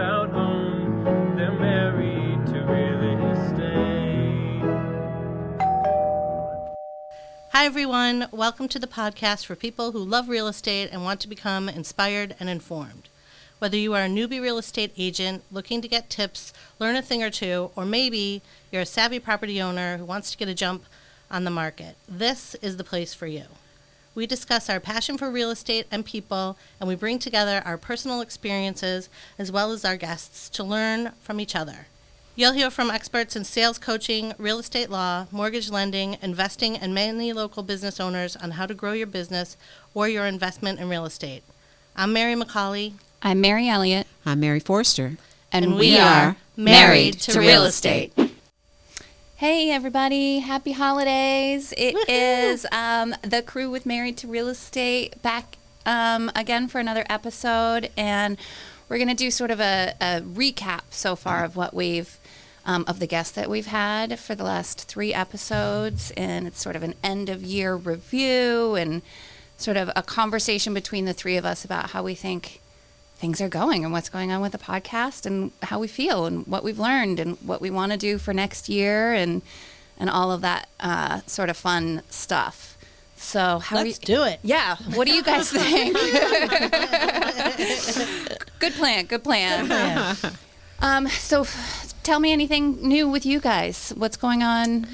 about home. They're married to real estate. Hi, everyone. Welcome to the podcast for people who love real estate and want to become inspired and informed. Whether you are a newbie real estate agent looking to get tips, learn a thing or two, or maybe you're a savvy property owner who wants to get a jump on the market, this is the place for you. We discuss our passion for real estate and people, and we bring together our personal experiences as well as our guests to learn from each other. You'll hear from experts in sales coaching, real estate law, mortgage lending, investing, and many local business owners on how to grow your business or your investment in real estate. I'm Mary McCauley. I'm Mary Elliott. I'm Mary Forster. And we are Married to Real Estate. Hey, everybody. Happy holidays. It is the crew with Married to Real Estate back again for another episode. And we're going to do sort of a recap so far of what we've, of the guests that we've had for the last 3 episodes. And it's sort of an end of year review and sort of a conversation between the 3 of us about how we think things are going and what's going on with the podcast and how we feel and what we've learned and what we want to do for next year and all of that sort of fun stuff. So Let's do it. Yeah. What do you guys think? Good plan. So tell me anything new with you guys. What's going on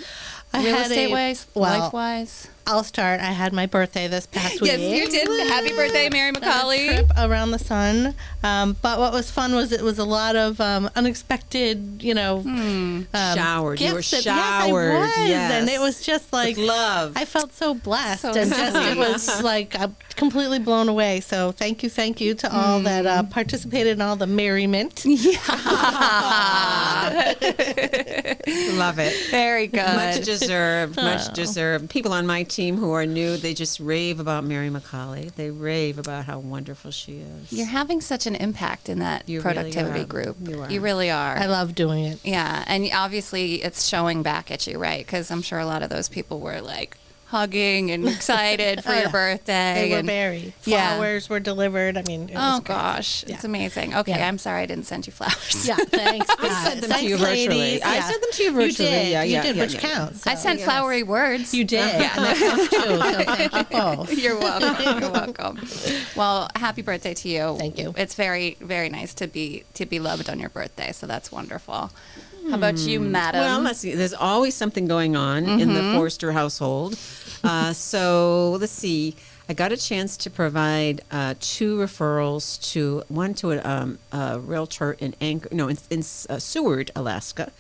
real estate-wise, life-wise? I'll start. I had my birthday this past week. Yes, you did. Happy birthday, Mary McCauley. Trip around the sun. But what was fun was it was a lot of unexpected, Showered. You were gifts showered. Yes, I was. Yes. And it was just like With love. I felt so blessed, So and just, sweet. it was like I'm completely blown away. So thank you to all that participated in all the merriment. Yeah. Love it. Very good. Much deserved. Much deserved. People on my team who are new, they just rave about Mary McCauley. They rave about how wonderful she is. You're having such an impact in that You really productivity are. group. You are. You really are. I love doing it. Yeah, and obviously it's showing back at you, right? Because I'm sure a lot of those people were like hugging and excited for your birthday. They were and very. Yeah. Flowers were delivered. I mean, it was Oh great. gosh, Yeah. it's amazing. Okay, Yeah. I'm sorry I didn't send you flowers. Yeah, thanks. I sent them to you Thanks, virtually. ladies. I Yeah. sent them to you virtually. You did. Yeah, you did, yeah, which yeah. counts. I So, sent yes. flowery words. You did, and that counts too. So thank you both. You're welcome. You're welcome. Well, happy birthday to you. Thank you. It's very, very nice to be loved on your birthday. So that's wonderful. How about you, madam? Well, let's see. There's always something going on in the Forster household. So let's see. I got a chance to provide 2 referrals one to a realtor in Seward, Alaska,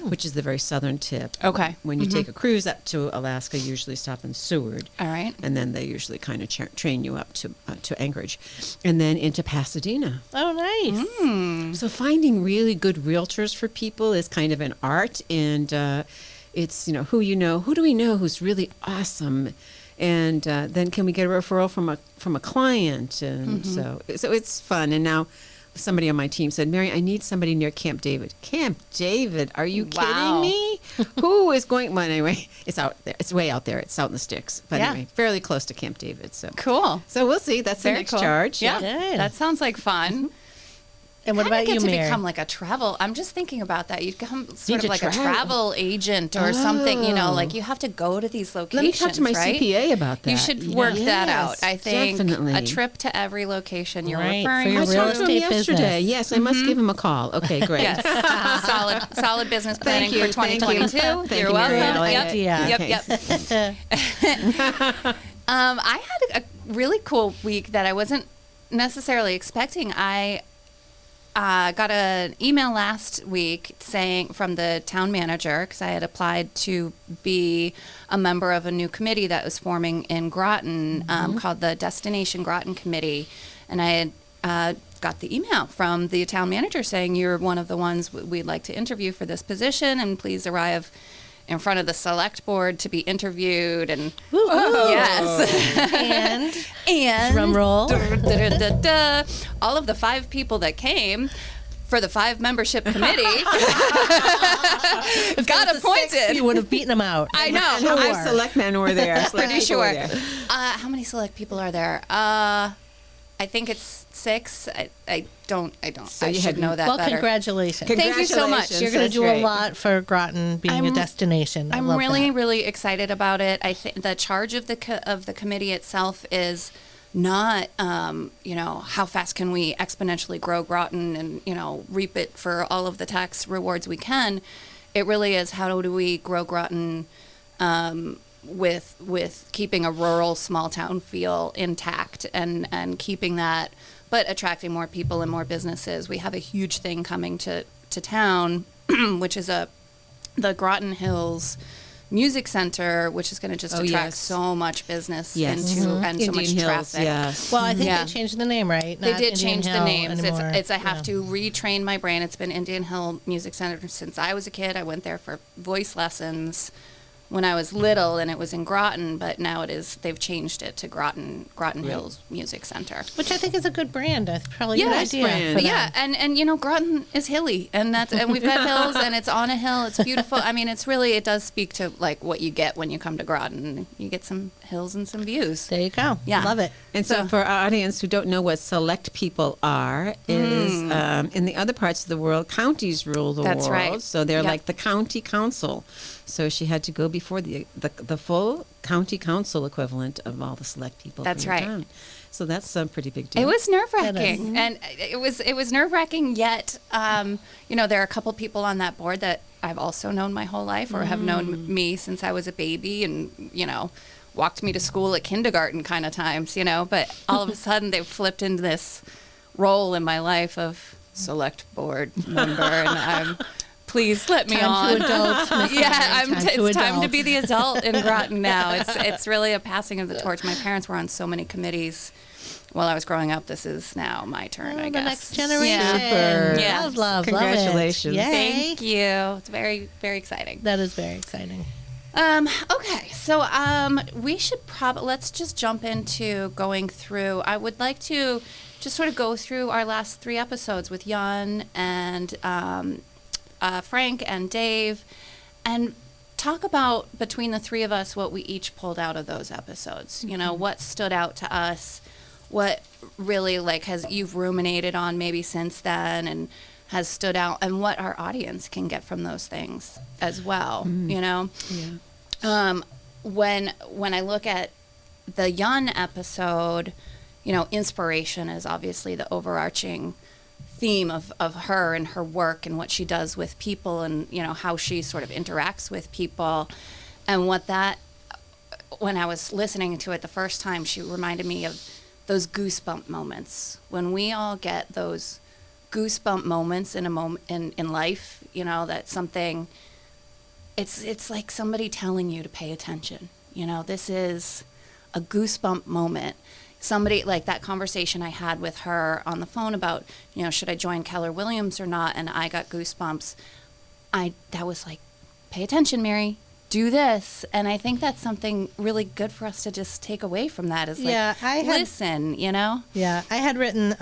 which is the very southern tip. Okay. When you take a cruise up to Alaska, you usually stop in Seward. All right. And then they usually kind of train you up to Anchorage, and then into Pasadena. Oh, nice. So finding really good realtors for people is kind of an art, and it's who do we know who's really awesome, and then can we get a referral from a client, and so it's fun. And now somebody on my team said, Mary, I need somebody near Camp David. Camp David? Are you Wow. kidding me? Who is going? Well, anyway, it's out there. It's way out there. It's out in the sticks, but Yeah. anyway, fairly close to Camp David. So Cool. we'll see. That's the Very next cool. charge. Yeah, Good. that sounds like fun. And what Kinda about get you, to Mary? become like a travel. I'm just thinking about that. You'd become sort Need of to like a travel. travel agent or something. Oh. Like you have to go to these locations. Let me talk to my right? CPA about that. You should work that out. Yes, I think definitely. a trip to every location you're Right, referring for your I to. real talked to him estate yesterday. business. Yes, I must give him a call. Okay, great. Yes, solid business planning Thank you, for thank you. 2022. Thank You're you, Mary welcome. Elliott. Yep, Yeah. yep. I had a really cool week that I wasn't necessarily expecting. I got an email last week saying from the town manager, because I had applied to be a member of a new committee that was forming in Groton called the Destination Groton Committee. And I had got the email from the town manager saying, you're one of the ones we'd like to interview for this position, and please arrive in front of the select board to be interviewed. And yes. and Drum roll. All of the 5 people that came for the 5 membership committee got appointed. You would have beaten them out. I know. How many select men were there? Pretty sure. How many select people are there? I I think it's 6. I don't. So I you should had- know that Well, better. congratulations. Thank you so much. Congratulations. You're going to That's do great. a lot for Groton being a I'm- destination. I I'm love really, that. really excited about it. I think the charge of the committee itself is not, how fast can we exponentially grow Groton and, reap it for all of the tax rewards we can. It really is, how do we grow Groton with keeping a rural small town feel intact and keeping that, but attracting more people and more businesses. We have a huge thing coming to town, which is the Groton Hills Music Center, which is going to just Oh, attract yes. so much business Yes. into and so Indian much Hills, traffic. yeah. Well, I think Yeah. they changed the name, right? They Not did Indian change the Hill names. anymore. It's I have Yeah. to retrain my brain. It's been Indian Hill Music Center since I was a kid. I went there for voice lessons when I was little, and it was in Groton. But now they've changed it to Groton Hills Music Center. Which I think is a good brand. That's probably a Yeah, good nice idea. brand. For them. Yeah, and Groton is hilly, and we've got hills, and it's on a hill. It's beautiful. I mean, it does speak to like what you get when you come to Groton. You get some hills and some views. There you go. Yeah. Love it. And so, So- for our audience who don't know what select people are, is in the other parts of the world, counties rule the That's world. right. So they're Yep. like the county council. So she had to go before the full county council equivalent of all the select people. That's from your right. town. So that's a pretty big deal. It was nerve That is. wracking, and it was nerve wracking. Yet, there are a couple people on that board that I've also known my whole life, or have known me since I was a baby, and walked me to school at kindergarten kind of times. But all of a sudden they've flipped into this role in my life of select board member, and I'm. Please let me Time on. to adult. Miss Yeah, Mary. it's time to adult. be the adult in Groton now. It's really a passing of the torch. My parents were on so many committees while I was growing up. This is now my turn, I the guess. next generation. Yeah. Super. Yeah. Love Congratulations. Love it. Yay. Thank you. It's very, very exciting. That is very exciting. Okay, so we should let's just jump into going through. I would like to just sort of go through our last 3 episodes with Yun and Frank and Dave, and talk about, between the 3 of us, what we each pulled out of those episodes. What stood out to us, what really you've ruminated on maybe since then, and has stood out, and what our audience can get from those things as well. Yeah. When I look at the Yun episode, inspiration is obviously the overarching theme of her and her work and what she does with people, and how she sort of interacts with people, and when I was listening to it the first time, she reminded me of those goosebump moments. When we all get those goosebump moments in life, that something, it's like somebody telling you to pay attention. This is a goosebump moment. Somebody, like that conversation I had with her on the phone about, should I join Keller Williams or not? And I got goosebumps. That was like, pay attention, Mary, do this. And I think that's something really good for us to just take away from that, is listen, Yeah, I had written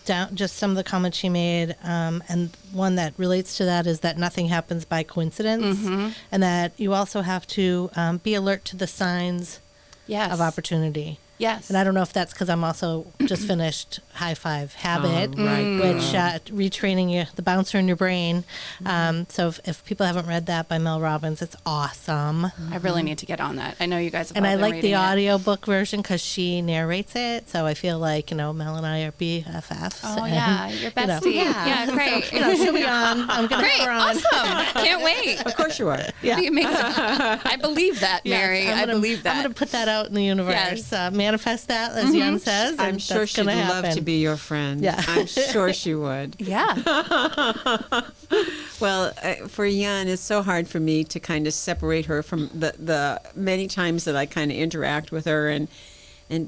down just some of the comments she made, and one that relates to that is that nothing happens by coincidence, and that you also have to be alert to the signs Yes. of opportunity. Yes. And I don't know if that's because I'm also just finished High Five Habit, right. which retraining the bouncer in your brain. So if people haven't read that by Mel Robbins, it's awesome. I really need to get on that. I know you guys have And all I been like reading the it. audiobook version because she narrates it. So I feel like, Mel and I are BFFs. Oh, and, yeah. Your bestie. yeah. Great. She'll be on. I'm going to Great. have her on. Awesome. Can't wait. Of course you are. Yeah. Be amazing. I believe that, Yes, Mary. I'm I gonna- believe that. I'm going to put that out in the universe. Yes. Manifest that, as Yun says. I'm and sure that's she'd gonna love happen. to be your friend. Yeah. I'm sure she would. Yeah. Well, for Yun, it's so hard for me to kind of separate her from the many times that I kind of interact with her. And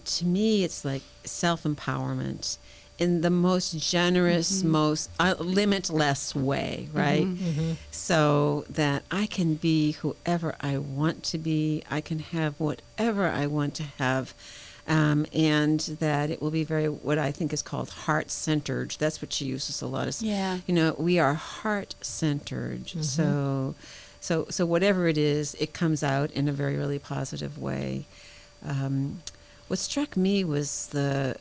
to me, it's like self-empowerment in the most generous, most limitless way, right? So that I can be whoever I want to be. I can have whatever I want to have. And that it will be very, what I think is called heart-centered. That's what she uses a lot. Is, Yeah. we are heart-centered. So whatever it is, it comes out in a very, really positive way. What struck me was the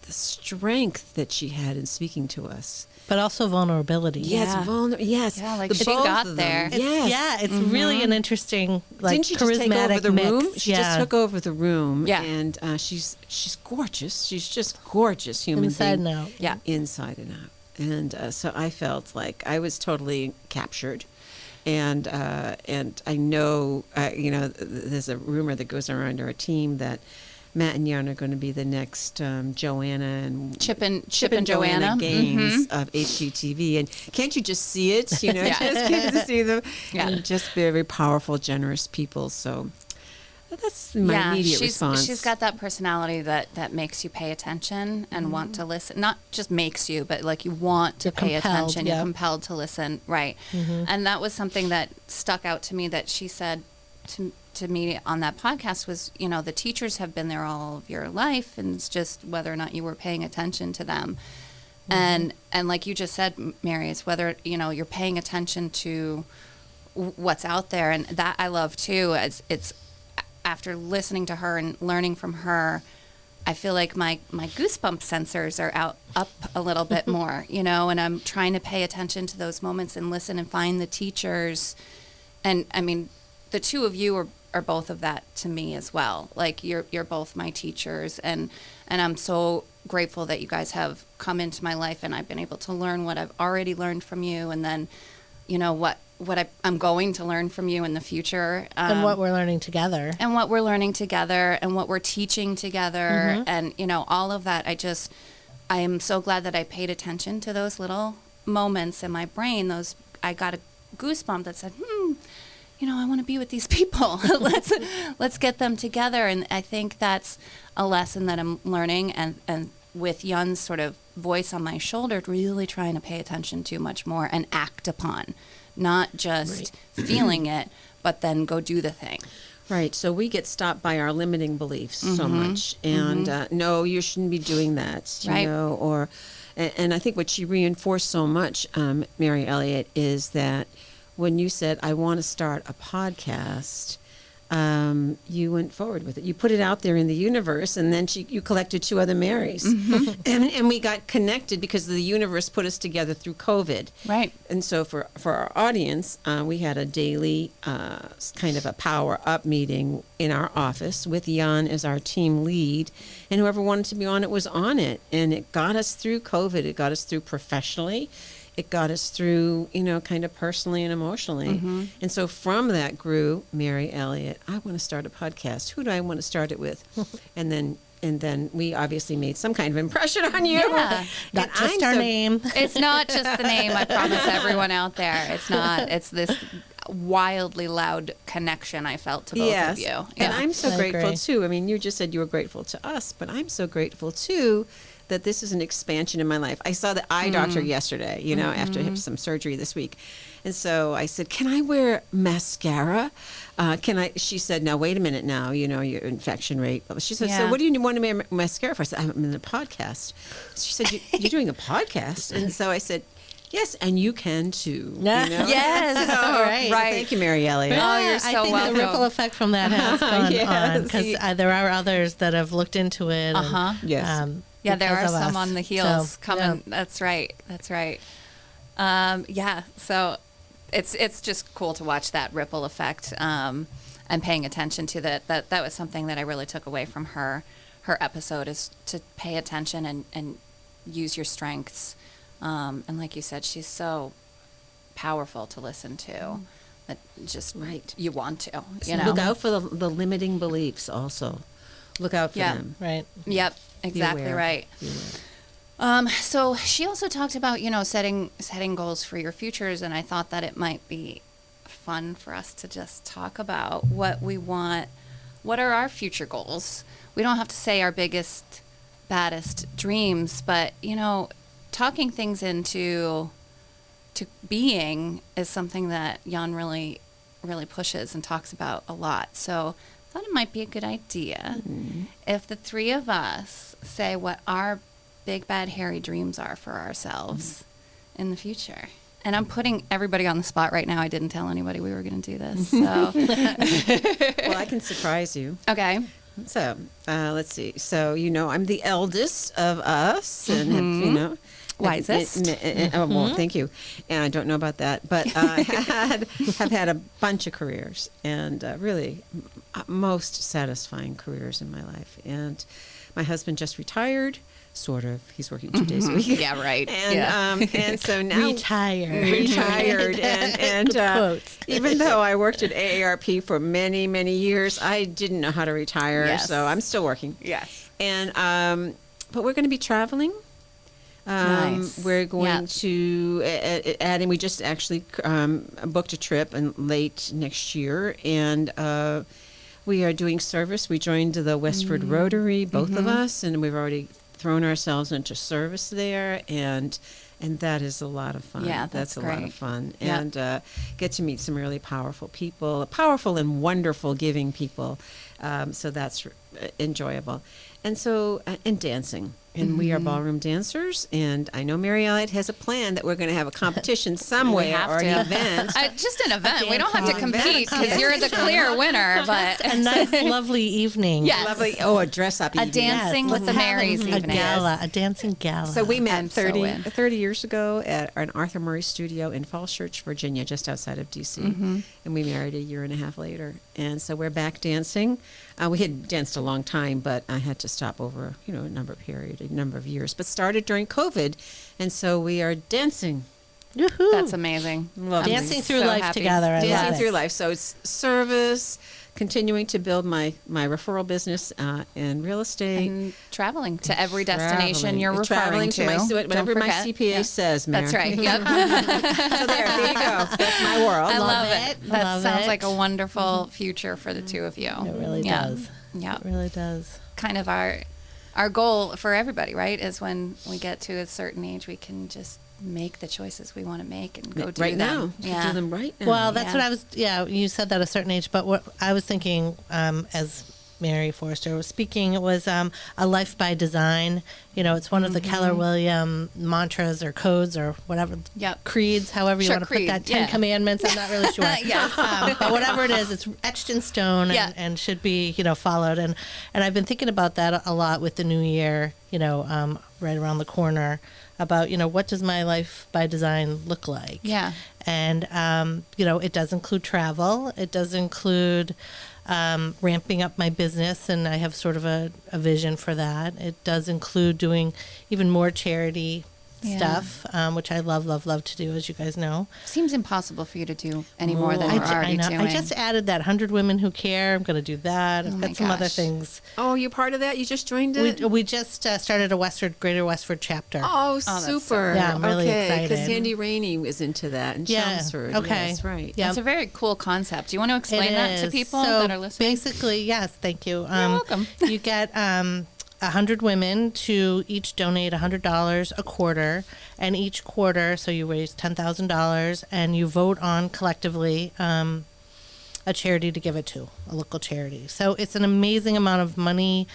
the strength that she had in speaking to us. But also vulnerability. Yes, Yeah. yes. Yeah, like the she both got of them. there. Yes. Yeah, it's really an interesting, like, Didn't she charismatic just take over the mix. room? She just took over the room. Yeah. And she's gorgeous. She's just gorgeous human Inside being. and out. Yeah. Inside and out. And so I felt like I was totally captured. And I know, there's a rumor that goes around our team that Matt and Yun are going to be the next Joanna and Chip and Joanna Gaines of HGTV. And can't you just see it? You know, Yeah. just get to see them. Yeah. And just very powerful, generous people. So that's my immediate response. She's got that personality that makes you pay attention and want to listen. Not just makes you, but like you want to You're pay compelled, attention. yeah. You're compelled to listen. Right. And that was something that stuck out to me that she said to me on that podcast was, the teachers have been there all of your life, and it's just whether or not you were paying attention to them. And like you just said, Mary, it's whether, you're paying attention to what's out there. And that I love too. It's after listening to her and learning from her, I feel like my goosebump sensors are up a little bit more, and I'm trying to pay attention to those moments and listen and find the teachers. And I mean, the two of you are both of that to me as well. Like you're both my teachers, and I'm so grateful that you guys have come into my life and I've been able to learn what I've already learned from you, and then, what I'm going to learn from you in the future. And what we're learning together. And what we're learning together and what we're teaching together. And, all of that. I am so glad that I paid attention to those little moments in my brain. I got a goosebump that said, I want to be with these people. Let's get them together. And I think that's a lesson that I'm learning. And with Yun's sort of voice on my shoulder, really trying to pay attention to much more and act upon, not just feeling it, but then go do the thing. Right. So we get stopped by our limiting beliefs so much. And no, you shouldn't be doing that, Right. And I think what she reinforced so much, Mary Elliott, is that when you said, I want to start a podcast, you went forward with it. You put it out there in the universe, and then you collected two other Marys. And we got connected because the universe put us together through COVID. Right. And so for our audience, we had a daily kind of a power up meeting in our office with Yun as our team lead. And whoever wanted to be on it was on it. And it got us through COVID. It got us through professionally. It got us through, kind of personally and emotionally. And so from that grew Mary Elliott. I want to start a podcast. Who do I want to start it with? And then we obviously made some kind of impression on you. Yeah. Not just our name. It's not just the name, I promise everyone out there. It's not. It's this wildly loud connection I felt to both of you. Yeah. And I'm so I grateful, agree. too. I mean, you just said you were grateful to us, but I'm so grateful, too, that this is an expansion in my life. I saw the eye doctor yesterday, after some surgery this week. And so I said, can I wear mascara? She said, now, wait a minute now, your infection rate. She said, so what do you want to wear mascara for? I said, I'm in a podcast. She said, you're doing a podcast? And so I said, yes, and you can too. Yes. All right. Thank you, Mary Elliott. Oh, you're so I think welcome. the ripple effect from that has gone Yes. on, because there are others that have looked into it. And, Yes. Yeah, there are because of some us. on the heels So, coming. yeah. That's right. So it's just cool to watch that ripple effect and paying attention to that. That was something that I really took away from her episode, is to pay attention and use your strengths. And like you said, she's so powerful to listen to that just you want to. Look out for the limiting beliefs also. Look out for them. Right. Yep, exactly aware. right. Be aware. So she also talked about, setting goals for your futures, and I thought that it might be fun for us to just talk about what we want. What are our future goals? We don't have to say our biggest, baddest dreams, but, talking things into being is something that Yun really, really pushes and talks about a lot. So I thought it might be a good idea if the three of us say what our big, bad, hairy dreams are for ourselves in the future. And I'm putting everybody on the spot right now. I didn't tell anybody we were going to do this. So. Well, I can surprise you. Okay. So let's see. So I'm the eldest of us, and Wisest. Well, thank you. And I don't know about that, but have had a bunch of careers, and really most satisfying careers in my life. And my husband just retired. Sort of. He's working 2 days a week. Yeah, right. And so now retired, and quotes. even though I worked at AARP for many, many years, I didn't know how to retire. Yes. So I'm still working. Yes. And but we're going to be traveling. Nice. We're going to adding. We just actually booked a trip in late next year, and we are doing service. We joined the Westford Rotary, both of us, and we've already thrown ourselves into service there, and that is a lot of fun. Yeah, that's a lot great. of fun, Yep. and get to meet some really powerful people, powerful and wonderful, giving people. So that's enjoyable, and so and dancing. And we are ballroom dancers, and I know Mary Elliott has a plan that we're going to have a competition somewhere have or to. an event. Just an event. We don't have to dancing compete because you're the clear winner, but A nice, lovely evening. Yes. Lovely. Oh, a dress-up evening. dancing with let's the have Marys a evening. gala, a dancing gala. So we met I'm so 30, in. 30 years ago at an Arthur Murray studio in Falls Church, Virginia, just outside of D.C. And we married a year and a half later. And so we're back dancing. We had danced a long time, but I had to stop over, a number of years. But started during COVID, and so we are dancing. Woohoo. That's amazing. Lovely. Dancing through so life happy. together. I love Dancing it. through life. So it's service, continuing to build my referral business in real estate. And traveling to every destination you're Traveling referring to to. whatever Don't my forget. CPA Yeah. says, Mary. That's right. Yep. So there you go. That's my world. I love it. it. That Love sounds it. like a wonderful future for the two of you. It really Yeah. does. Yeah. It really does. Kind of our goal for everybody, right, is when we get to a certain age, we can just make the choices we want to make and go do right them. now. Yeah. Do them right now. Well, that's Yeah. what I was. Yeah, you said that at a certain age, but what I was thinking, as Mary Forrester was speaking, it was a life by design. It's one of the Keller Williams mantras or codes or whatever. Yep. Creeds, however you Sure, want to creed, put that. 10 yeah. Commandments. I'm not really sure. Yes. But whatever it is, it's etched in stone Yeah. and should be followed. And I've been thinking about that a lot with the new year. Right around the corner. About what does my life by design look like? Yeah. And it does include travel. It does include ramping up my business, and I have sort of a vision for that. It does include doing even more charity stuff, which I love to do, as you guys know. Seems impossible for you to do any more than I we're already know. doing. I just added that 100 Women Who Care. I'm going to do that. I've my got some other gosh. things. Oh, you're part of that? You just joined it? We just started a Greater Westford chapter. Oh, that's super. so Yeah, I'm really Because excited. Sandy Rainey was into that in Yeah, Chelmsford. okay. Yes, right. Yeah. It's a very cool concept. Do you want to explain It that to is. people So that are listening? Basically, yes, thank you. You're welcome. You get 100 women to each donate $100 a quarter, and each quarter, so you raise $10,000, and you vote on collectively a charity to give it to, a local charity. So it's an amazing amount of money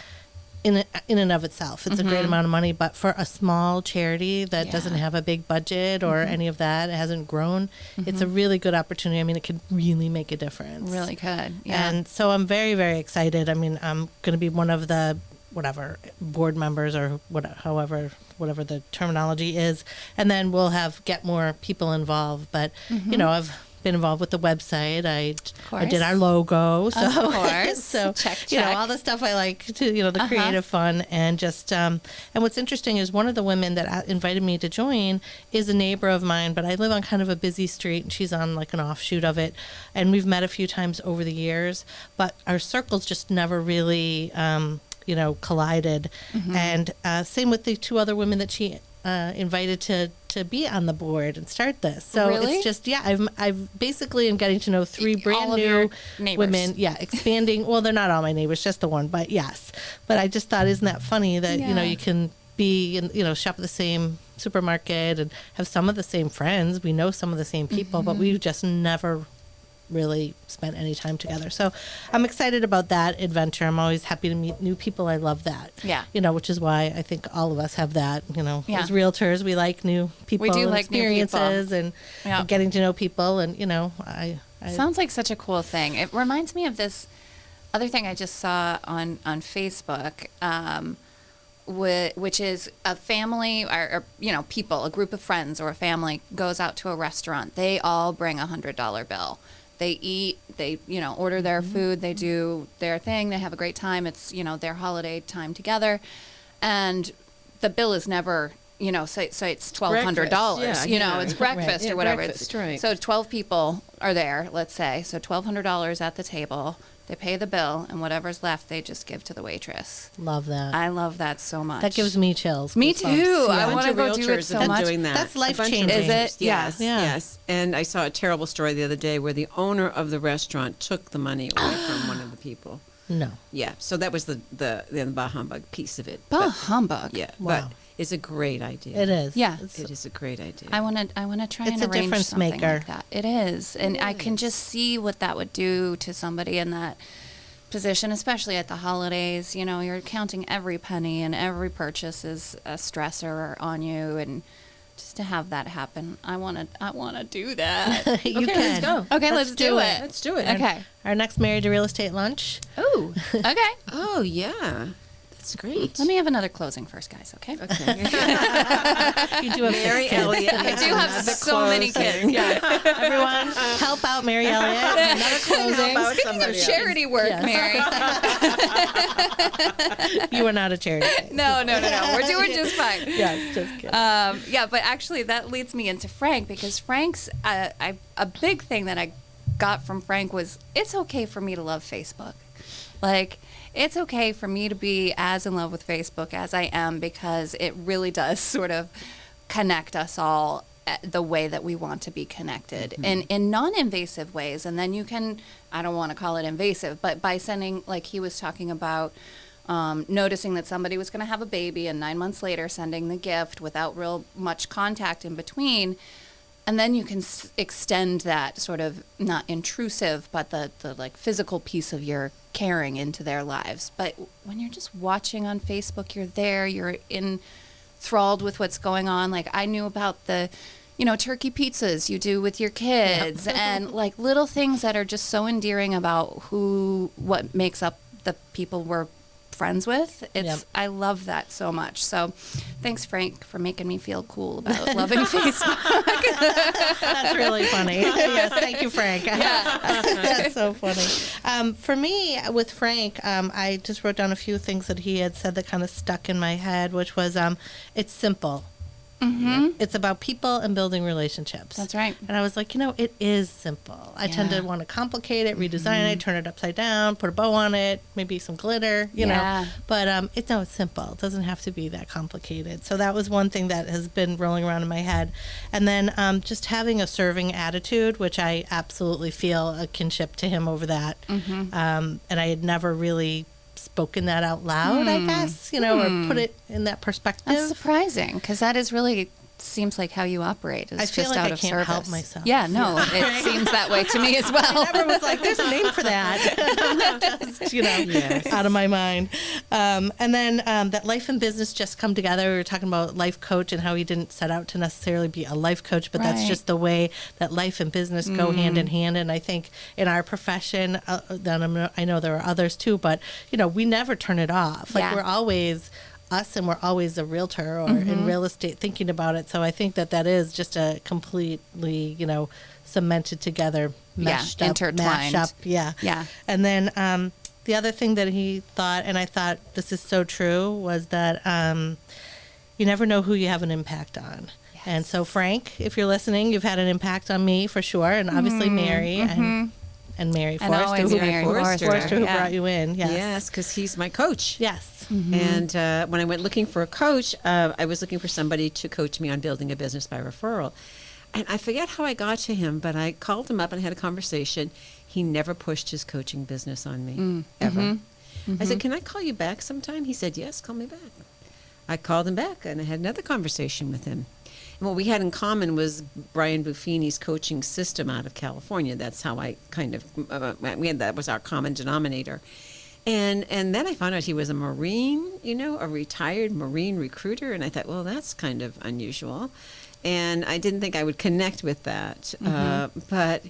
in and of itself. It's a great amount of money, but for a small charity that Yeah. doesn't have a big budget or any of that, it hasn't grown, it's a really good opportunity. I mean, it could really make a difference. Really could. Yeah. And so I'm very, very excited. I mean, I'm going to be one of the board members or whatever the terminology is, and then we'll get more people involved. But I've been involved with the website. I did our logo. So, Of course. so Check. all the stuff I like to, the creative fun, and just and what's interesting is one of the women that invited me to join is a neighbor of mine, but I live on kind of a busy street, and she's on like an offshoot of it, and we've met a few times over the years, but our circles just never really collided. And same with the two other women that she invited to be on the board and start this. So Really? it's just, I've basically am getting to know three brand All of your new neighbors. women. Yeah, expanding. Well, they're not all my neighbors, just the one, but yes. But I just thought, isn't that funny that, Yeah. you can be in, shop at the same supermarket and have some of the same friends. We know some of the same people, but we've just never really spent any time together. So I'm excited about that adventure. I'm always happy to meet new people. I love that. Yeah. Which is why I think all of us have that, Yeah. as realtors, we like new people We do and like new people. experiences and Yeah. getting to know people. And, I Sounds like such a cool thing. It reminds me of this other thing I just saw on Facebook, which is a family or people, a group of friends or a family goes out to a restaurant. They all bring $100 bill. They eat, they, order their food, they do their thing, they have a great time. It's, their holiday time together. And the bill is never, say it's $1,200, Yeah, it's breakfast Right. or whatever. Breakfast, right. So 12 people are there, let's say. So $1,200 at the table. They pay the bill, and whatever's left, they just give to the waitress. Love that. I love that so much. That gives me chills. Me goosebumps. too. Yeah. I want to go do it so much. Doing that. That's A bunch of life-changing. Is it? Yes, Yeah. yes. And I saw a terrible story the other day where the owner of the restaurant took the money away from one of the people. No. Yeah, so that was the bah humbug piece of it. Bah But- humbug. Yeah, Wow. but it's a great idea. It is. Yeah. It is a great idea. I want to try It's and a arrange difference something maker. like that. It is, and I can just see what that would do to somebody in that position, especially at the holidays. You're counting every penny, and every purchase is a stressor on you, and just to have that happen, I want to do that. You Okay, can. let's go. Okay, let's do it. Let's do it. Okay. Our next Married to Real Estate lunch. Ooh. Okay. Oh, yeah. That's great. Let me have another closing first, guys. Okay. Okay. You do have Mary 6 kids. Elliott. I do have so many kids. Yes. Everyone, help out Mary Elliott. Another closing. About Speaking of somebody else. charity work, Yes. Mary. You are not a charity. No. We're doing just fine. Yes, just kidding. Yeah, but actually that leads me into Frank, because Frank's a big thing that I got from Frank was, it's okay for me to love Facebook. Like, it's okay for me to be as in love with Facebook as I am, because it really does sort of connect us all the way that we want to be connected, in non-invasive ways. And then you can, I don't want to call it invasive, but by sending, like he was talking about, noticing that somebody was going to have a baby, and 9 months later sending the gift without real much contact in between. And then you can extend that sort of, not intrusive, but the like physical piece of your caring into their lives. But when you're just watching on Facebook, you're there, you're enthralled with what's going on. Like, I knew about the, turkey pizzas you do with your kids, and like little things that are just so endearing about what makes up the people we're friends with. I love that so much. So thanks, Frank, for making me feel cool about loving Facebook. That's really funny. Yes, thank you, Frank. Yeah. That's so funny. For me, with Frank, I just wrote down a few things that he had said that kind of stuck in my head, which was, it's simple. Mm-hmm. It's about people and building relationships. That's right. And I was like, it is simple. I tend to want to complicate it, redesign it, turn it upside down, put a bow on it, maybe some glitter, you know. But it's simple. It doesn't have to be that complicated. So that was one thing that has been rolling around in my head. And then just having a serving attitude, which I absolutely feel a kinship to him over that. And I had never really spoken that out loud, I guess, or put it in that perspective. That's surprising, because that is really seems like how you operate. Is I feel just like out I of can't service. help myself. Yeah, no, it seems that way to me as well. I never was like, there's a name for that. Just, out of my mind. And then that life and business just come together. We were talking about life coach and how he didn't set out to necessarily be a life coach, but that's just the way that life and business go hand in hand. And I think in our profession, then I know there are others too, but, we never turn it off. Like we're always us, and we're always a realtor or in real estate thinking about it. So I think that is just a completely, cemented together, meshed up, intertwined. mashed up. Yeah. And then the other thing that he thought, and I thought this is so true, was that you never know who you have an impact on. Yes. And so, Frank, if you're listening, you've had an impact on me for sure, and obviously Mary and Mary Forrester, who brought you in. Yes, because he's my coach. Yes. And when I went looking for a coach, I was looking for somebody to coach me on building a business by referral. And I forget how I got to him, but I called him up and had a conversation. He never pushed his coaching business on me, ever. I said, can I call you back sometime? He said, yes, call me back. I called him back, and I had another conversation with him. And what we had in common was Brian Buffini's coaching system out of California. That's how I kind of, that was our common denominator. And then I found out he was a Marine, a retired Marine recruiter. And I thought, well, that's kind of unusual. And I didn't think I would connect with that. But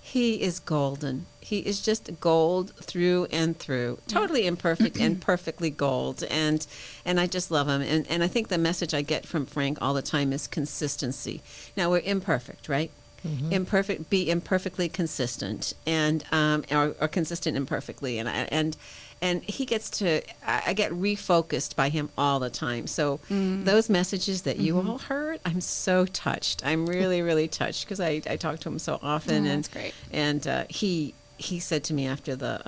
He is golden. He is just gold through and through. Totally imperfect and perfectly gold. And I just love him. And I think the message I get from Frank all the time is consistency. Now, we're imperfect, right? Be imperfectly consistent, and or consistent imperfectly, and he gets to. I get refocused by him all the time. So those messages that you all heard, I'm so touched. I'm really, really touched because I talk to him so often, and that's great. And he said to me after the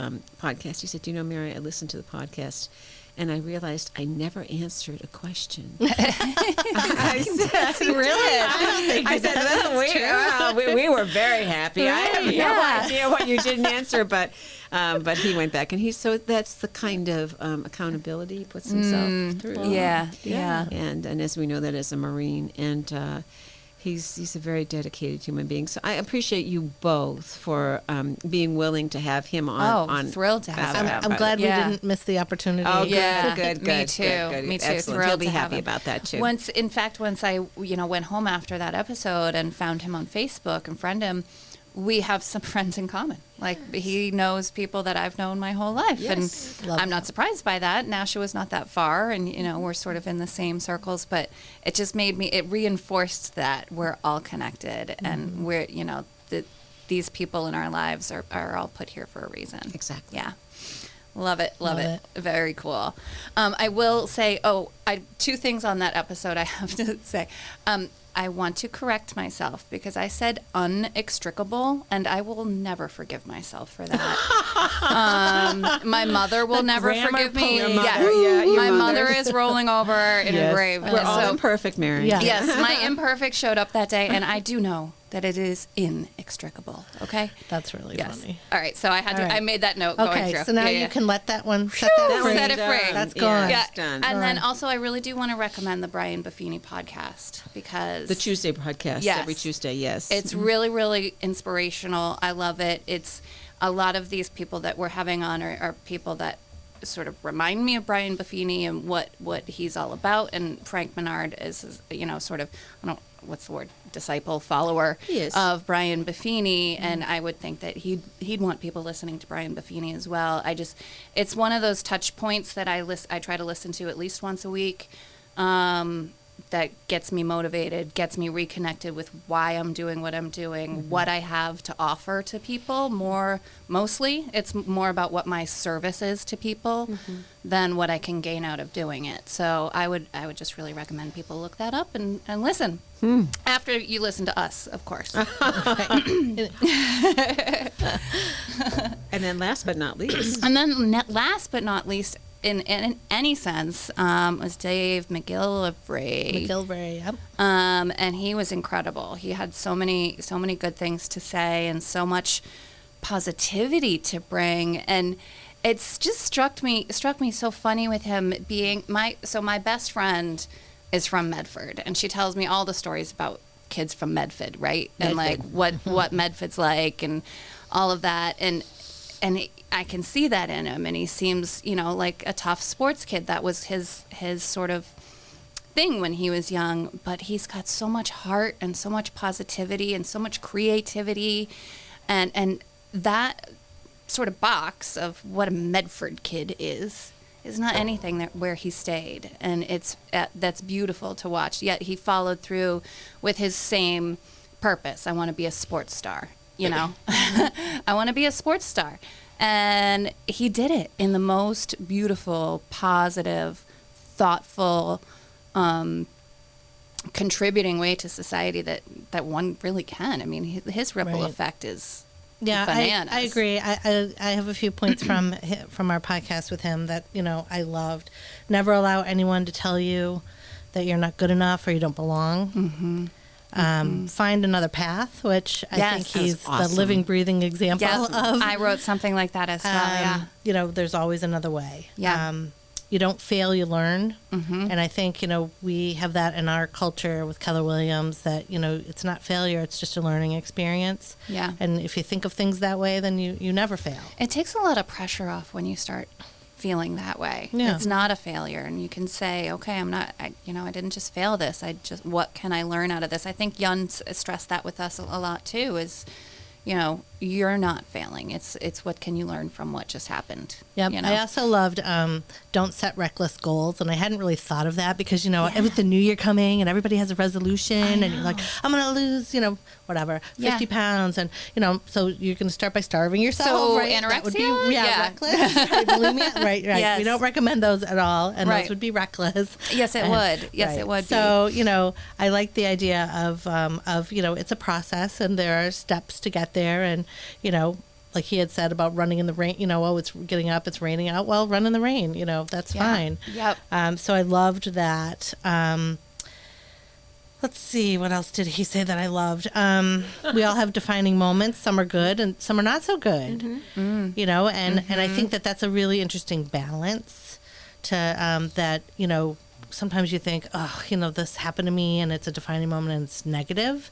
podcast, he said, "Do you know, Mary, I listened to the podcast, and I realized I never answered a question." I said, "Really?" I said, "Well, we were very happy. I have no idea what you didn't answer, but he went back, and that's the kind of accountability he puts himself through. Yeah. And as we know that as a Marine, and he's a very dedicated human being. So I appreciate you both for being willing to have him on. Thrilled to have him. I'm glad we didn't miss the opportunity. Oh, Yeah, good. me too. Good. Me too. Excellent. Thrilled He'll be to have happy him. about that too. Once I went home after that episode and found him on Facebook and friend him, we have some friends in common. Like, he knows people that I've known my whole life. Yes. And I'm not surprised by that. Nashua was not that far, and, we're sort of in the same circles, but it just it reinforced that we're all connected, and we're, these people in our lives are all put here for a reason. Exactly. Yeah. Love it. Very cool. I will say, two things on that episode I have to say. I want to correct myself because I said unextricable, and I will never forgive myself for that. My mother will never forgive me. Your mother, Yes. your My mother. mother is rolling over in her grave. We're all imperfect, Mary. Yeah. Yes, my imperfect showed up that day, and I do know that it is inextricable. Okay. That's really Yes. funny. All right. So I had to. All right. I made that note going Okay, through. so now Yeah. you can let that one set that free. Set it free. That's gone. Yeah, It's done. and then also I really do want to recommend the Brian Buffini podcast because The Tuesday podcast, Yes. every Tuesday, yes. it's really, really inspirational. I love it. It's a lot of these people that we're having on are people that sort of remind me of Brian Buffini and what he's all about. And Frank Menard is, sort of, what's the word, disciple, follower He is. of Brian Buffini. And I would think that he'd want people listening to Brian Buffini as well. It's one of those touch points that I try to listen to at least once a week. That gets me motivated, gets me reconnected with why I'm doing what I'm doing, what I have to offer to people. Mostly, it's more about what my service is to people than what I can gain out of doing it. So I would just really recommend people look that up and listen. After you listen to us, of course. And then last but not least. And then last but not least, in any sense, was Dave McGillivray. McGillivray, yep. And he was incredible. He had so many good things to say and so much positivity to bring. And it's just struck me so funny with him being my best friend is from Medford, and she tells me all the stories about kids from Medford, right? And like what Medford's like and all of that. And I can see that in him, and he seems, like a tough sports kid. That was his sort of thing when he was young, but he's got so much heart and so much positivity and so much creativity, and that sort of box of what a Medford kid is not anything where he stayed, and that's beautiful to watch. Yet he followed through with his same purpose. I want to be a sports star. I want to be a sports star. And he did it in the most beautiful, positive, thoughtful, contributing way to society that one really can. I mean, his ripple Right. effect is I bananas. agree. I have a few points from our podcast with him that I loved. Never allow anyone to tell you that you're not good enough or you don't belong. Find another path, which I think he's awesome. the living, breathing example of. I wrote something like that as well. Yeah. There's always another way. Yeah. You don't fail, you learn. And I think, we have that in our culture with Keller Williams that, it's not failure, it's just a learning experience. Yeah. And if you think of things that way, then you never fail. It takes a lot of pressure off when you start feeling that way. Yeah. It's not a failure, and you can say, okay, I didn't just fail this. What can I learn out of this? I think Yun stressed that with us a lot too, is, you're not failing. It's what can you learn from what just happened. Yep. You know? I also loved don't set reckless goals. And I hadn't really thought of that because, with the new year coming and everybody has a resolution and you're like, I'm going to lose, whatever, 50 pounds. And, so you're going to start by starving yourself. So right? anorexia? That would be, reckless. Bulimia. Right. Yes. We don't recommend those at all. And Right. those would be reckless. Yes, it would. Yes, Right. it would be. So, I like the idea of it's a process and there are steps to get there. And, like he had said about running in the rain, it's getting up, it's raining out. Well, run in the rain, that's fine. Yep. So I loved that. Let's see, what else did he say that I loved? We all have defining moments. Some are good and some are not so good, and I think that that's a really interesting balance to that, sometimes you think, this happened to me and it's a defining moment and it's negative.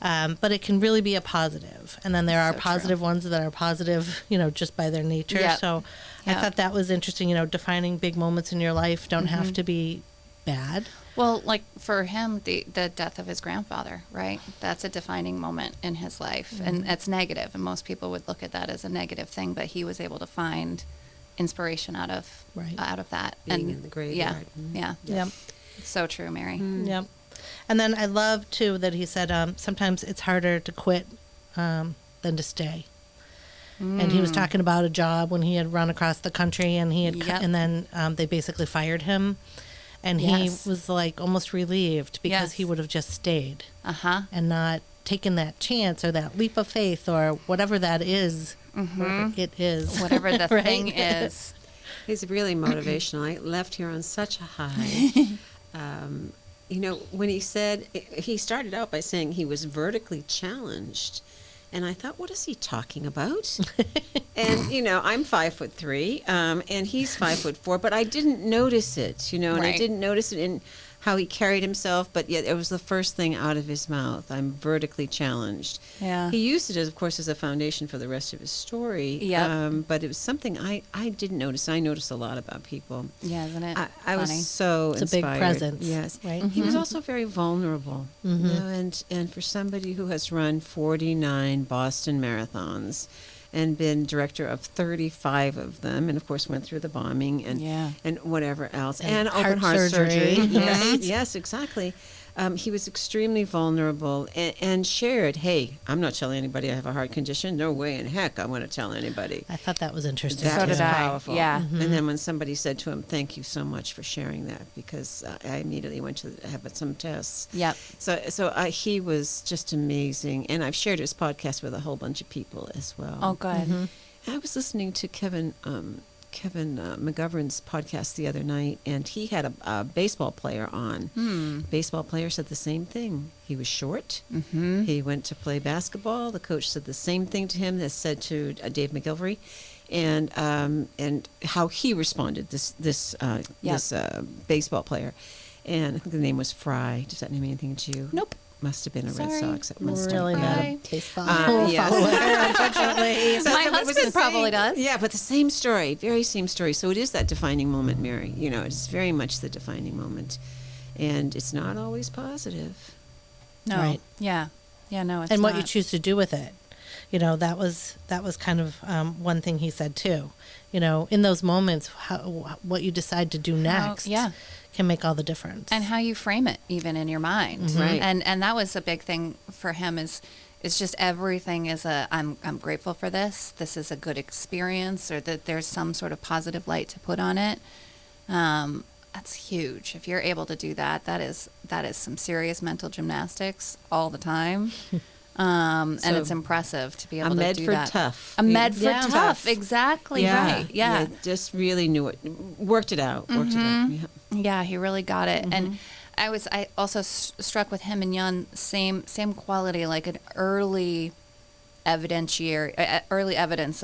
But it can really be a positive. And then there are positive ones that are positive, just by their nature. Yep. So I thought that was interesting, defining big moments in your life don't have to be bad. Well, like for him, the death of his grandfather, right? That's a defining moment in his life. And that's negative. And most people would look at that as a negative thing, but he was able to find inspiration out of that. Being in the graveyard. Yeah. Yep. So true, Mary. Yep. And then I love, too, that he said sometimes it's harder to quit than to stay. And he was talking about a job when he had run across the country and he had and then they basically fired him. And he was like almost relieved because he would have just stayed and not taken that chance or that leap of faith or whatever that is. Whatever it is. Whatever the thing is. He's really motivational. I left here on such a high. When he said, he started out by saying he was vertically challenged. And I thought, what is he talking about? And, I'm 5'3", and he's 5'4", but I didn't notice it, and I didn't notice it in how he carried himself, but yet it was the first thing out of his mouth. I'm vertically challenged. Yeah. He used it, of course, as a foundation for the rest of his story. Yep. But it was something I didn't notice. I noticed a lot about people. Yeah, isn't it I was so It's inspired. a big presence. Yes. Right? He was also very vulnerable. And for somebody who has run 49 Boston marathons and been director of 35 of them, and of course went through the bombing and whatever else, and open heart surgery. Yes, exactly. He was extremely vulnerable and shared, hey, I'm not telling anybody I have a heart condition. No way in heck I want to tell anybody. I thought that was interesting. That So was did I. powerful. Yeah. And then when somebody said to him, thank you so much for sharing that, because I immediately went to have some tests. Yep. So he was just amazing. And I've shared his podcast with a whole bunch of people as well. Oh, good. I was listening to Kevin McGovern's podcast the other night, and he had a baseball player on. Baseball player said the same thing. He was short. He went to play basketball. The coach said the same thing to him that said to Dave McGillivray, and how he responded. This baseball player, and I think the name was Fry. Does that name anything to you? Nope. Must have been a Red Sorry. Sox at one time. Really Bye. bad baseball Yes. unfortunately. So My it was husband the probably same- does. Yeah, but the same story, very same story. So it is that defining moment, Mary. It's very much the defining moment, and it's not always positive. No. Right. Yeah. Yeah, no, it's And what not. you choose to do with it. That was kind of one thing he said too. In those moments, what you decide to do next can make all the difference. And how you frame it even in your mind. Right. And that was a big thing for him is it's just everything is I'm grateful for this. This is a good experience, or that there's some sort of positive light to put on it. That's huge. If you're able to do that, that is some serious mental gymnastics all the time. And So, it's impressive to be able a to med do for that. tough. A med for Yeah. tough. Exactly right. Yeah. Just really knew it. Worked it out. Yeah. Yeah, he really got it. And I also struck with him and Yun, same quality, like an early evidence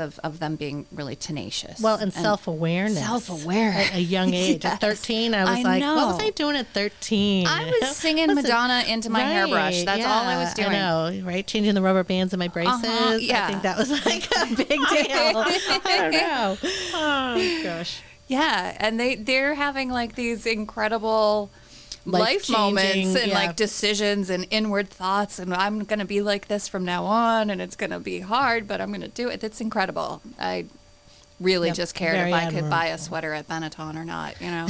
of them being really tenacious. Well, and self-awareness. Self-aware. At a young age. Yes. At 13, I was I like, know. what was I doing at 13? I was singing Madonna into my hairbrush. That's all I was doing. I know, right? Changing the rubber bands in my braces. Yeah. I think that was like a big deal. I don't know. Oh gosh. Yeah, and they're having like these incredible life moments and yeah. like decisions and inward thoughts, and I'm going to be like this from now on, and it's going to be hard, but I'm going to do it. It's incredible. I really Yep, just cared very if I could buy a admirable. sweater at Benetton or not, you know.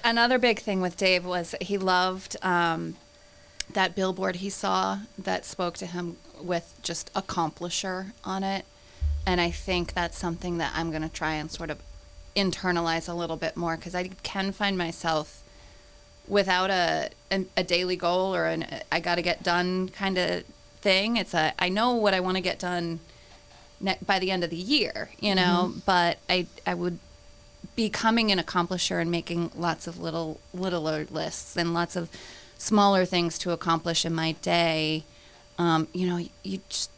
Another big thing with Dave was he loved that billboard he saw that spoke to him with just accomplisher on it. And I think that's something that I'm going to try and sort of internalize a little bit more, because I can find myself without a daily goal or I got to get done kind of thing. It's I know what I want to get done by the end of the year, you know, but I would becoming an accomplisher and making lots of littler lists and lots of smaller things to accomplish in my day. You know, you just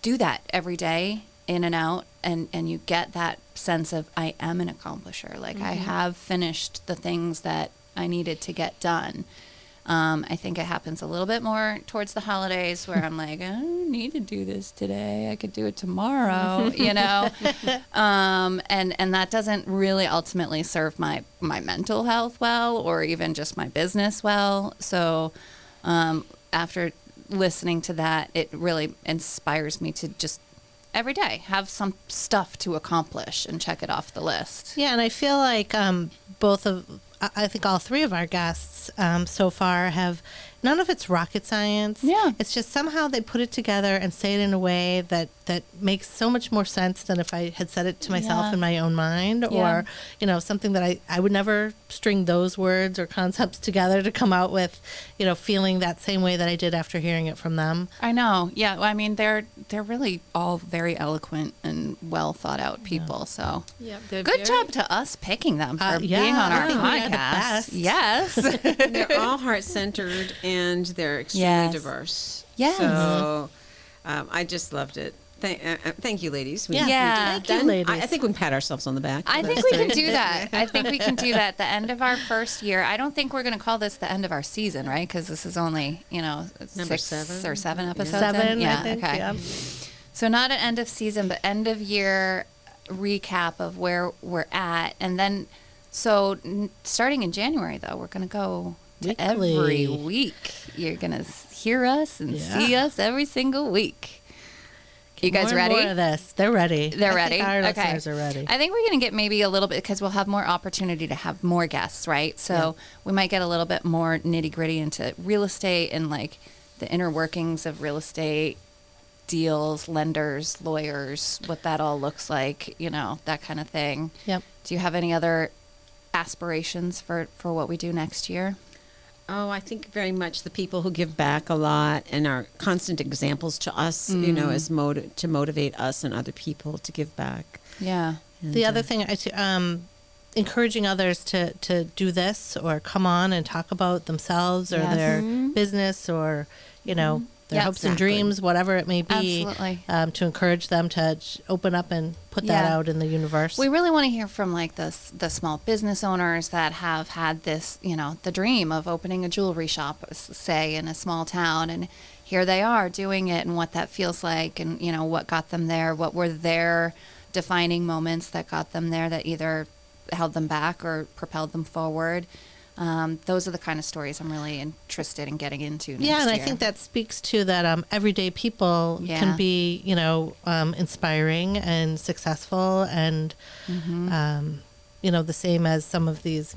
do that every day, in and out, and you get that sense of I am an accomplisher. Like I have finished the things that I needed to get done. I think it happens a little bit more towards the holidays where I'm like, I don't need to do this today. I could do it tomorrow, you know? And that doesn't really ultimately serve my mental health well, or even just my business well. So after listening to that, it really inspires me to just every day have some stuff to accomplish and check it off the list. Yeah, and I feel like I think all three of our guests so far have, none of it's rocket science. Yeah. It's just somehow they put it together and say it in a way that makes so much more sense than if I had said it to myself Yeah. in my own mind, Yeah. or, you know, something that I would never string those words or concepts together to come out with, you know, feeling that same way that I did after hearing it from them. I know. Yeah. I mean, they're really all very eloquent and well thought out people. So Yeah, good job to us picking them for yeah, being on our I think we are the podcast. best. Yes. They're all heart-centered and they're extremely Yes. diverse. Yes. So I just loved it. Thank you, ladies. Yeah. Yeah. Thank you, Done. ladies. I think we can pat ourselves on the back. I think we can do that. I think we can do that at the end of our first year. I don't think we're going to call this the end of our season, right? Because this is only, you know, Number 6 7. or 7 episodes. Seven, in. Yeah. I think. Okay. Yeah. So not an end of season, but end of year recap of where we're at. And then, so starting in January, though, we're going to go to every Weekly. week. You're going to hear us and Yeah. see us every single week. You guys More and ready? more of this. They're ready. They're I ready? think our Okay. listeners are ready. I think we're going to get maybe a little bit, because we'll have more opportunity to have more guests, right? So we might get a little bit more nitty gritty into real estate and like the inner workings of real estate deals, lenders, lawyers, what that all looks like, you know, that kind of thing. Yep. Do you have any other aspirations for what we do next year? Oh, I think very much the people who give back a lot and are constant examples to us, you know, as to motivate us and other people to give back. Yeah. The other thing, encouraging others to do this or come on and talk about themselves or Yes. their business or, you know, their Yeah, hopes and exactly. dreams, whatever it may be. Absolutely. To encourage them to open up and put that Yeah. out in the universe. We really want to hear from like the small business owners that have had this, you know, the dream of opening a jewelry shop, say, in a small town, and here they are doing it, and what that feels like, and you know what got them there, what were their defining moments that got them there, that either held them back or propelled them forward. Those are the kind of stories I'm really interested in getting into next Yeah, and I year. think that speaks to that everyday people Yeah. can be, you know, inspiring and successful and, you know, the same as some of these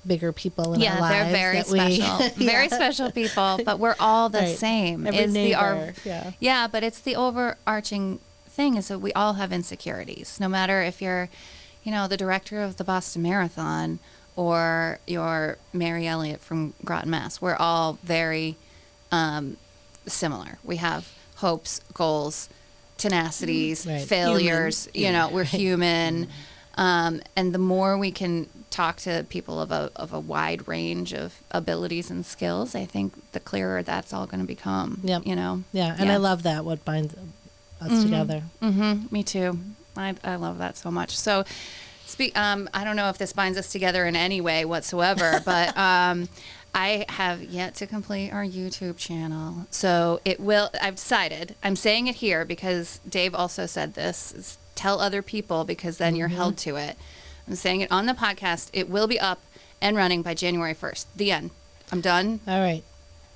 bigger people in our lives. they're very that we- special, very special people, but we're all the Right. same. Every It's neighbor, yeah, but it's the overarching thing is that we all have insecurities. No matter if you're, you know, the director of the Boston Marathon or you're Mary Elliott from Groton, Mass. We're all very similar. We have hopes, goals, tenacities, Right. failures. You know, we're human. And the more we can talk to people of a wide range of abilities and skills, I think the clearer that's all going to become. Yep. You know. Yeah, and I love that, what binds us together. Mm-hmm. Me too. I love that so much. So, I don't know if this binds us together in any way whatsoever, but I have yet to complete our YouTube channel. So it will. I've decided. I'm saying it here because Dave also said this. Is tell other people, because then you're held to it. I'm saying it on the podcast. It will be up and running by January 1st. The end. I'm done. All right.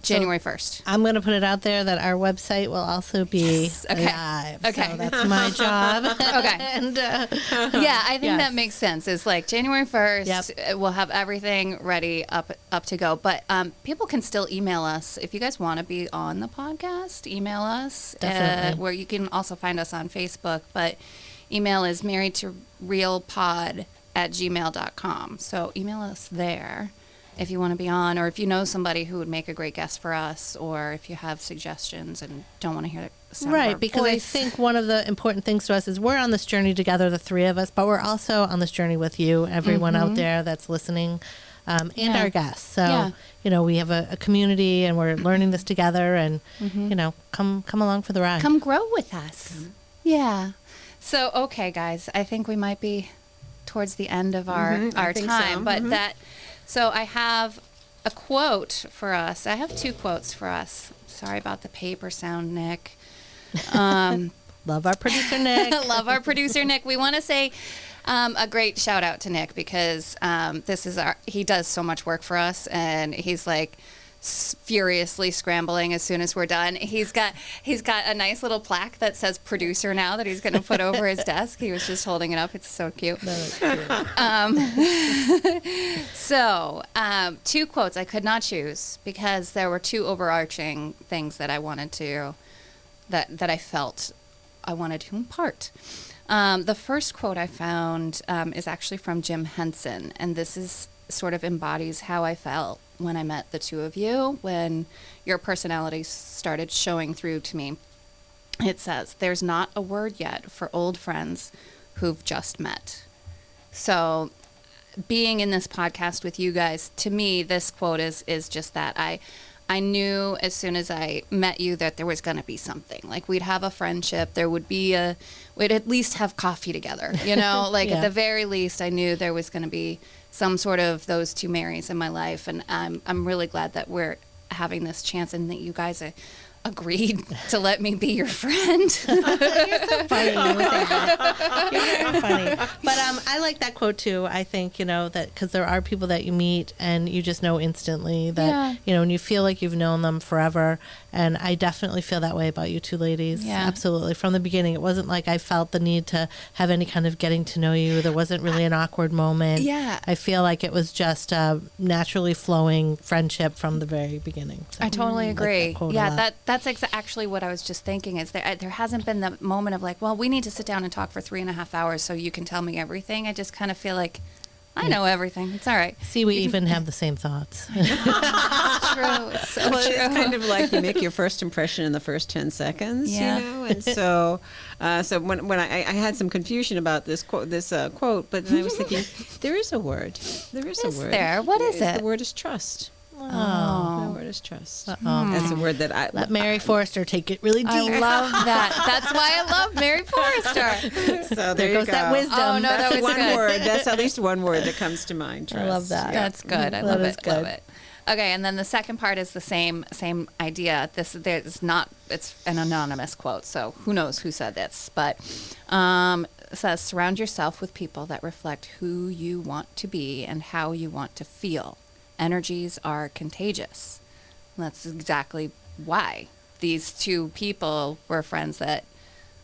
January 1st. I'm going to put it out there that our website will also be Yes. Okay. live. Okay. So that's my job. Okay. And, Yeah, I think Yes. that makes sense. It's like January 1st, Yep. we'll have everything ready up to go. But people can still email us. If you guys want to be on the podcast, email us. Definitely. Where you can also find us on Facebook. But email is marriedtorealpod@gmail.com. So email us there if you want to be on, or if you know somebody who would make a great guest for us, or if you have suggestions and don't want to hear the sound of our right, because I voice. think one of the important things to us is we're on this journey together, the three of us, but we're also on this journey with you, everyone out there that's listening, and Yeah. our guests. So, Yeah. we have a community, and we're learning this together, and, come along for the ride. Come grow with us. Yeah. So, okay, guys, I think we might be towards the end of our I think time, so. but so I have a quote for us. I have two quotes for us. Sorry about the paper sound, Nick. Love our producer, Nick. Love our producer, Nick. We want to say a great shout out to Nick because he does so much work for us, and he's like furiously scrambling as soon as we're done. He's got a nice little plaque that says producer now that he's going to put over his desk. He was just holding it up. It's so cute. So two quotes I could not choose because there were two overarching things that I wanted to that I felt I wanted to impart. The first quote I found is actually from Jim Henson, and this is sort of embodies how I felt when I met the two of you, when your personalities started showing through to me. It says, "There's not a word yet for old friends who've just met." So being in this podcast with you guys, to me, this quote is just that. I knew as soon as I met you that there was going to be something. Like we'd have a friendship. There would be we'd at least have coffee together, like at the very least I knew there was going to be some sort of those two Marys in my life. And I'm really glad that we're having this chance and that you guys agreed to let me be your friend. You're so funny. You're very funny. But I like that quote too. I think, that because there are people that you meet and you just know instantly that, and you feel like you've known them forever. And I definitely feel that way about you two ladies. Yeah. Absolutely. From the beginning, it wasn't like I felt the need to have any kind of getting to know you. There wasn't really an awkward moment. Yeah. I feel like it was just a naturally flowing friendship from the very beginning. So I totally agree. that quote a lot. That's actually what I was just thinking is there hasn't been the moment of like, well, we need to sit down and talk for 3.5 hours so you can tell me everything. I just kind of feel like I know everything. It's all right. See, we even have the same thoughts. It's true. It's so Well, true. it's kind of like you make your first impression in the first 10 seconds, Yeah. and so when I had some confusion about this quote, but then I was thinking, there is a word. There is a word. there? What is it? The word is trust. Oh. The word is trust. Uh-oh. That's a word that I Let Mary Forrester take it really deep. I love that. That's why I love Mary Forrester. So there goes that wisdom. Oh, no, that That's was one good. word. That's at least one word that comes to mind. Trust. I love that. Yeah. That's good. I That love is it. Love good. it. Okay, and then the second part is the same idea. It's an anonymous quote, so who knows who said this, but it says, "Surround yourself with people that reflect who you want to be and how you want to feel. Energies are contagious." And that's exactly why these two people were friends that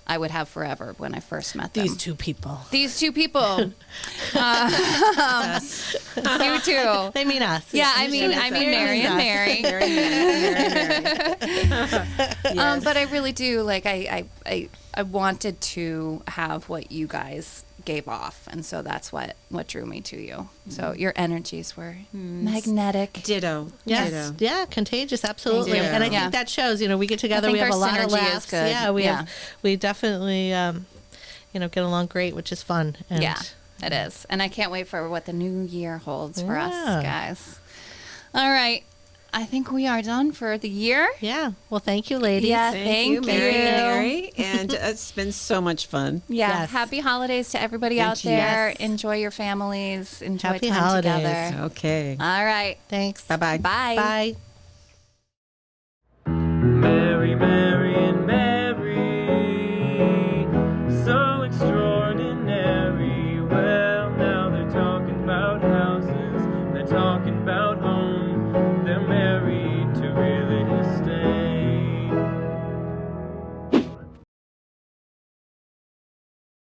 I would have forever when I first met them. These two people. These two people. You two. They mean us. Yeah, I mean Mary and Mary. But I really do I wanted to have what you guys gave off, and so that's what drew me to you. So your energies were magnetic. Ditto. Yes. Ditto. Yeah, contagious, absolutely. Ditto. And I think Yeah. that shows, we get together, I we think have a our lot of synergy is laughs. good. Yeah, we definitely get along great, which is fun. And Yeah, it is. And I can't wait for what the new year holds for us, Yeah. guys. All right. I think we are done for the year. Yeah. Well, thank you, ladies. Yeah. Thank you, Thank Mary you. and Mary. And it's been so much fun. Yeah. Yes. Happy holidays to everybody Thank out you. there. Yes. Enjoy your families. Enjoy Happy time holidays. together. Okay. All right. Thanks. Bye-bye. Bye. Bye.